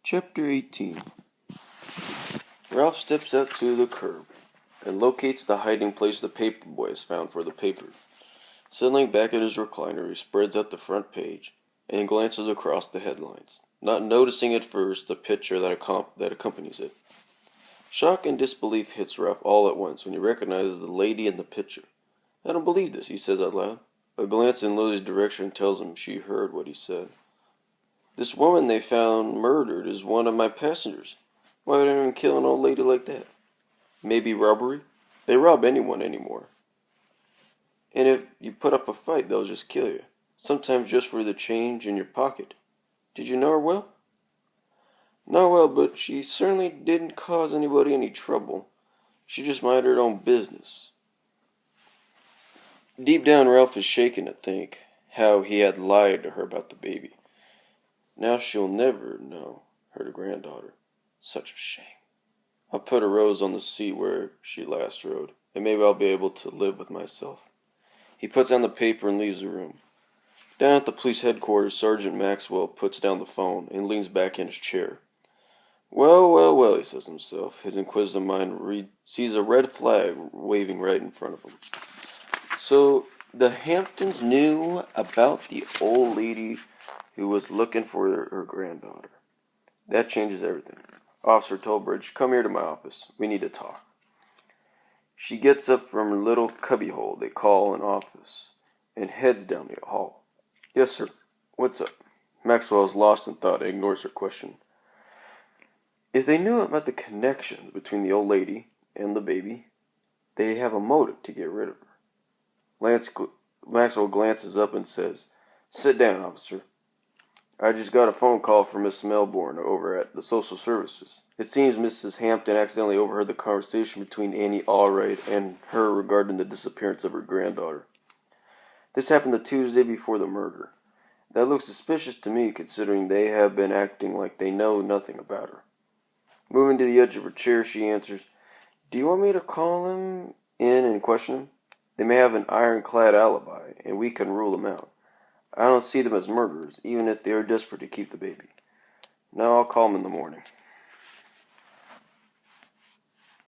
Chapter 18. Ralph steps out to the curb and locates the hiding place the paperboy has found for the paper. Settling back at his recliner, he spreads out the front page and glances across the headlines, not noticing at first the picture that accompanies it. Shock and disbelief hits Ralph all at once when he recognizes the lady in the picture. "I don't believe this," he says out loud. A glance in Lily's direction tells him she heard what he said. "This woman they found murdered is one of my passengers. Why would anyone kill an old lady like that? Maybe robbery? They rob anyone anymore. And if you put up a fight, they'll just kill you. Sometimes just for the change in your pocket. Did you know her well?" "Not well, but she certainly didn't cause anybody any trouble. She just minded her own business." Deep down, Ralph is shaken to think how he had lied to her about the baby. Now she'll never know her granddaughter. Such a shame. I'll put a rose on the seat where she last rode, and maybe I'll be able to live with myself. He puts down the paper and leaves the room. Down at the police headquarters, Sergeant Maxwell puts down the phone and leans back in his chair. Well, he says to himself. His inquisitive mind sees a red flag waving right in front of him. So the Hamptons knew about the old lady who was looking for her granddaughter. That changes everything. "Officer Tolbridge, come here to my office. We need to talk." She gets up from her little cubbyhole they call an office and heads down the hall. "Yes, sir. What's up?" Maxwell is lost in thought and ignores her question. If they knew about the connection between the old lady and the baby, they have a motive to get rid of her. Maxwell glances up and says, "Sit down, officer. I just got a phone call from Miss Melbourne over at the social services. It seems Mrs. Hampton accidentally overheard the conversation between Annie Allwright and her regarding the disappearance of her granddaughter. This happened the Tuesday before the murder. That looks suspicious to me, considering they have been acting like they know nothing about her." Moving to the edge of her chair, she answers, "Do you want me to call them in and question them? They may have an ironclad alibi, and we can rule them out. I don't see them as murderers, even if they are desperate to keep the baby. No, I'll call them in the morning."